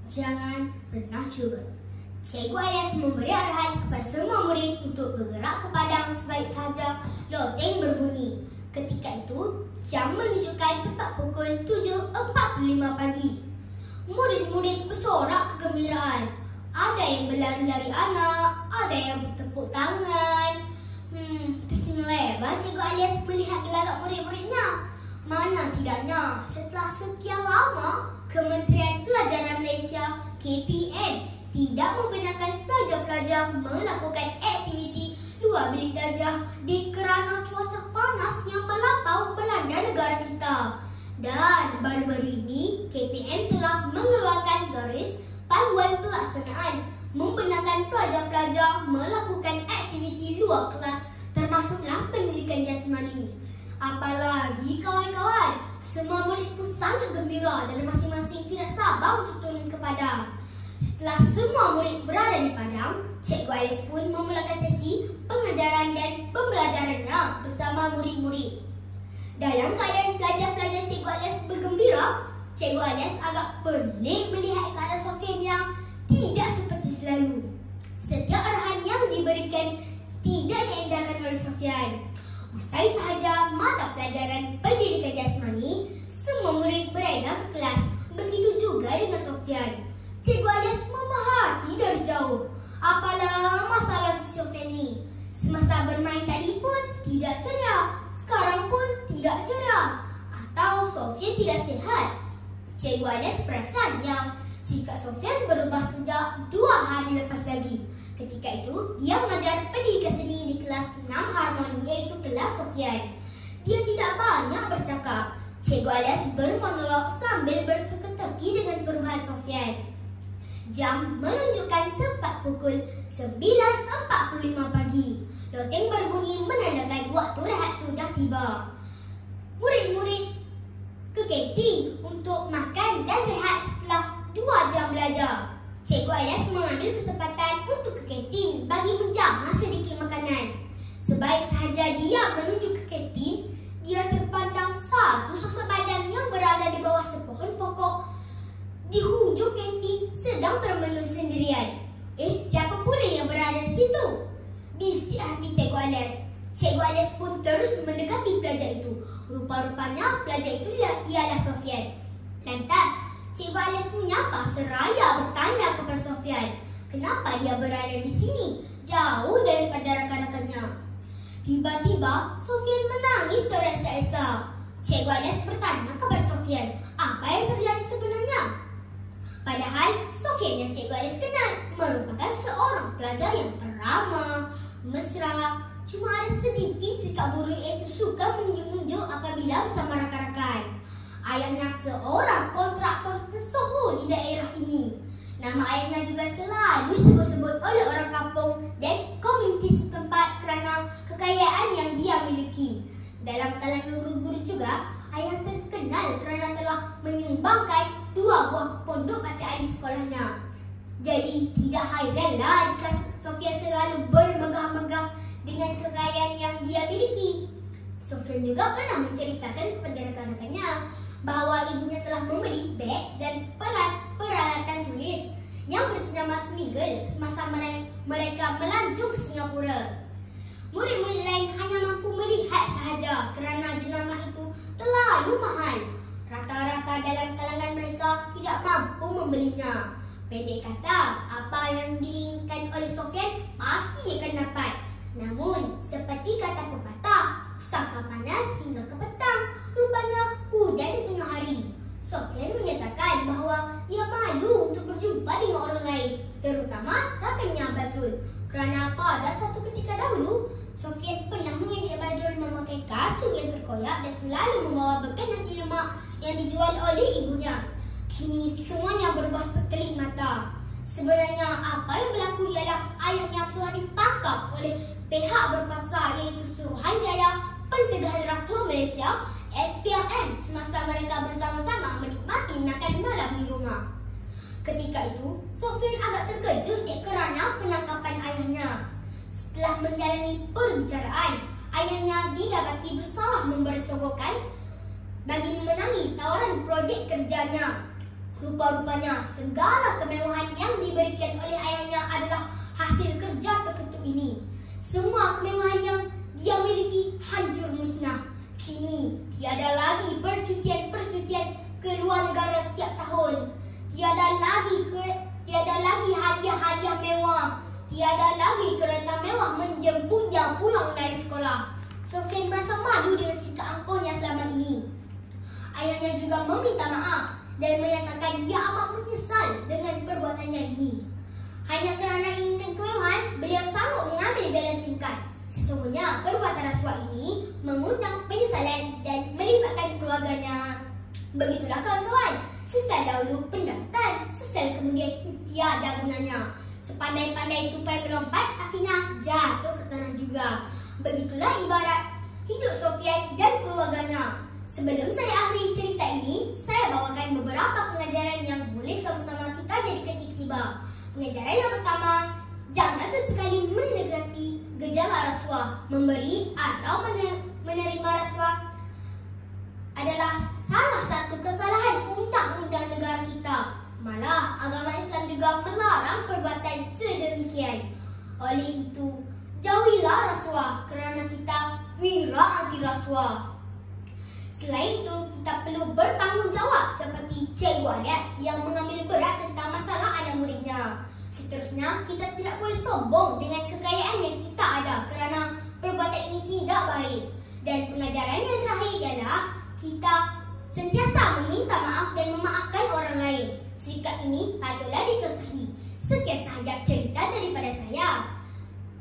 jangan pernah cuba. Cikgu Alias memberi arahan kepada semua murid untuk bergerak ke padang sebaik sahaja loceng berbunyi. Ketika itu, jam menunjukkan tepat pukul 7.45 pagi. Murid-murid bersorak kegembiraan. Ada yang berlari-lari anak, ada yang bertepuk tangan. Tersenyum lebar Cikgu Alias melihat gelagat murid-muridnya. Mana tidaknya, setelah sekian lama, Kementerian Pelajaran Malaysia (KPN) tidak membenarkan pelajar-pelajar melakukan aktiviti luar bilik darjah kerana cuaca panas yang melampau melanda negara kita. Dan baru-baru ini, KPN telah mengeluarkan garis panduan pelaksanaan membenarkan pelajar-pelajar melakukan aktiviti luar kelas termasuklah pendidikan jasmani. Apalagi kawan-kawan, semua murid pun sangat gembira dan masing-masing tidak sabar untuk turun ke padang. Setelah semua murid berada di padang, Cikgu Alias pun memulakan sesi pengajaran dan pembelajarannya bersama murid-murid. Dalam keadaan pelajar-pelajar Cikgu Alias bergembira, Cikgu Alias agak pelik melihat keadaan Sofian yang tidak seperti selalu. Setiap arahan yang diberikan tidak diendahkan oleh Sofian. Usai sahaja mata pelajaran pendidikan jasmani, semua murid beredar ke kelas. Begitu juga dengan Sofian. Cikgu Alias memerhati dari jauh. Apalah masalah si Sofian ini? Semasa bermain tadi pun tidak ceria, sekarang pun tidak ceria. Atau Sofian tidak sihat? Cikgu Alias perasan yang sikap Sofian berubah sejak 2 hari lepas lagi. Ketika itu, dia mengajar pendidikan seni di kelas 6 harmoni, iaitu kelas Sofian. Dia tidak banyak bercakap. Cikgu Alias bermonolog sambil berteka-teki dengan perubahan Sofian. Jam menunjukkan tepat pukul 9.45 pagi. Loceng berbunyi menandakan waktu rehat sudah tiba. Murid-murid ke kantin untuk makan dan rehat setelah 2 jam belajar. Cikgu Alias mengambil kesempatan untuk ke kantin bagi menjamah sedikit makanan. Sebaik sahaja dia menuju ke kantin, dia terpandang satu sosok badan yang berada di bawah sepohon pokok di hujung kantin sedang termenung sendirian. Siapa pula yang berada di situ? Bisik hati Cikgu Alias. Cikgu Alias pun terus mendekati pelajar itu. Rupa-rupanya pelajar itu ialah Sofian. Lantas, Cikgu Alias menyapa seraya bertanya kepada Sofian, kenapa dia berada di sini, jauh daripada rakan-rakannya. Tiba-tiba, Sofian menangis teresa-esa. Cikgu Alias bertanya kepada Sofian, apa yang terjadi sebenarnya? Padahal, Sofian yang Cikgu Alias kenal merupakan seorang pelajar yang ramah, mesra. Cuma ada sedikit sikap buruk iaitu suka menunjuk-nunjuk apabila bersama rakan-rakan. Ayahnya seorang kontraktor tersohor di daerah ini. Nama ayahnya juga selalu disebut-sebut oleh orang kampung dan komuniti setempat kerana kekayaan yang dia miliki. Dalam kalangan guru-guru juga, ayah terkenal kerana telah menyumbangkan 2 buah pondok bacaan di sekolahnya. Jadi tidak hairanlah jika Sofian selalu bermegah-megah dengan kekayaan yang dia miliki. Sofian juga pernah menceritakan kepada rakan-rakannya bahawa ibunya telah membeli beg dan peralatan tulis yang bernama Smiggle semasa mereka melancong ke Singapura. Murid-murid lain hanya mampu melihat sahaja kerana jenama itu terlalu mahal. Rata-rata dalam kalangan mereka tidak mampu membelinya. Pendek kata, apa yang diinginkan oleh Sofian pasti akan dapat. Namun, seperti kata pepatah, pusaka panas hingga ke petang. Rupanya hujan di tengah hari. Sofian menyatakan bahawa dia malu untuk berjumpa dengan orang lain, terutama rakannya Badrul. Kerana pada satu ketika dahulu, Sofian pernah mengajak Badrul memakai kasut yang terkoyak dan selalu membawa bekal nasi lemak yang dijual oleh ibunya. Kini semuanya berubah sekelip mata. Sebenarnya apa yang berlaku ialah ayahnya telah ditangkap oleh pihak berkuasa iaitu Suruhanjaya Pencegahan Rasuah Malaysia (SPRM) semasa mereka bersama-sama menikmati makan malam di rumah. Ketika itu, Sofian agak terkejut kerana penangkapan ayahnya. Setelah menjalani perbicaraan, ayahnya didapati bersalah memberi sogokan bagi memenangi tawaran projek kerjanya. Rupa-rupanya segala kemewahan yang diberikan oleh ayahnya adalah hasil kerja terkutuk ini. Semua kemewahan yang dia miliki hancur musnah. Kini tiada lagi percutian-percutian ke luar negara setiap tahun. Tiada lagi hadiah-hadiah mewah. Tiada lagi kereta mewah menjemputnya pulang dari sekolah. Sofian merasa malu dengan sikap angkuhnya selama ini. Ayahnya juga meminta maaf dan menyatakan dia amat menyesal dengan perbuatannya ini. Hanya kerana inginkan kemewahan, beliau sanggup mengambil jalan singkat. Sesungguhnya perbuatan rasuah ini mengundang penyesalan dan melibatkan keluarganya. Begitulah kawan-kawan, sesal dahulu pendaftar, sesal kemudian tiada gunanya. Sepandai-pandai tupai melompat, akhirnya jatuh ke tanah juga. Begitulah ibarat hidup Sofian dan keluarganya. Sebelum saya akhiri cerita ini, saya bawakan beberapa pengajaran yang boleh sama-sama kita jadikan iktibar. Pengajaran yang pertama, jangan sesekali mendekati gejala rasuah. Memberi atau menerima rasuah adalah salah satu kesalahan undang-undang negara kita. Malah, agama Islam juga melarang perbuatan sedemikian. Oleh itu, jauhilah rasuah kerana kita wira anti rasuah. Selain itu, kita perlu bertanggungjawab seperti Cikgu Alias yang mengambil berat tentang masalah anak muridnya. Seterusnya, kita tidak boleh sombong dengan kekayaan yang kita ada kerana perbuatan ini tidak baik. Dan pengajaran yang terakhir ialah kita sentiasa meminta maaf dan memaafkan orang lain. Sikap ini patutlah dicontohi. Sekian sahaja cerita daripada saya.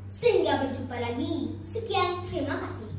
Sehingga berjumpa lagi. Sekian, terima kasih.